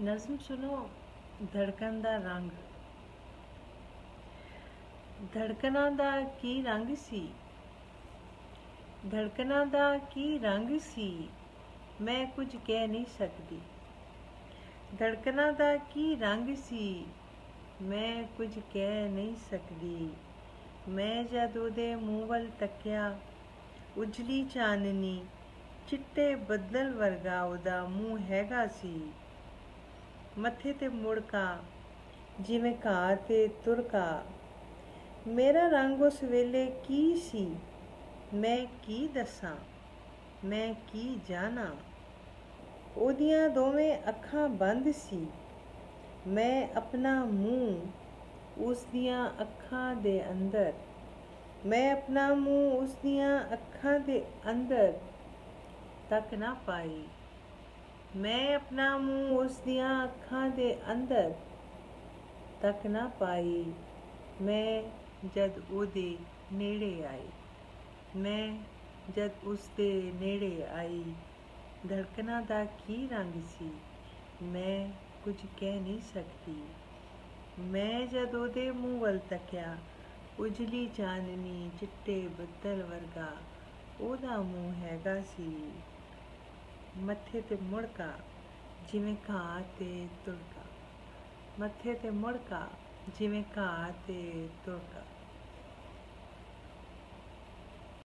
नज़म सुनो। धड़कन दा रंग। धड़कनां दा की रंग सी, धड़कनां दा की रंग सी, मैं कुछ कह नहीं सकती। धड़कनां दा की रंग सी, मैं कुछ कह नहीं सकदी। मैं जद ओदे मूँह वल तक्या, उजली चाननी चिट्टे बदल वर्गा ओदा मूँह हैगा सी। मत्थे ते मुड़का जिवें घाह ते तुरका। मेरा रंग उस वेले की सी, मैं की दसां, मैं की जाना। ओदियां दोवें अखां बंद सी, मैं अपना मूँह उस दियां अखां दे अंदर, मैं अपना मूँह उस दियां अखां दे अंदर तक ना पाई। मैं अपना मूँह उस दियां अखां दे अंदर तक ना पाई। मैं जद ओदे नेड़े आई, मैं जद उसदे नेड़े आई। धड़कनां दा की रंग सी, मैं कुछ कह नहीं सकती। मैं जद ओदे मूँह वल तक्या, उजली चाननी चिट्टे बदल वर्गा ओदा मूँह हैगा सी। मत्थे ते मुड़का जिवें घाह ते तुरका। मत्थे ते मुड़का जिवें घाह ते तुरका।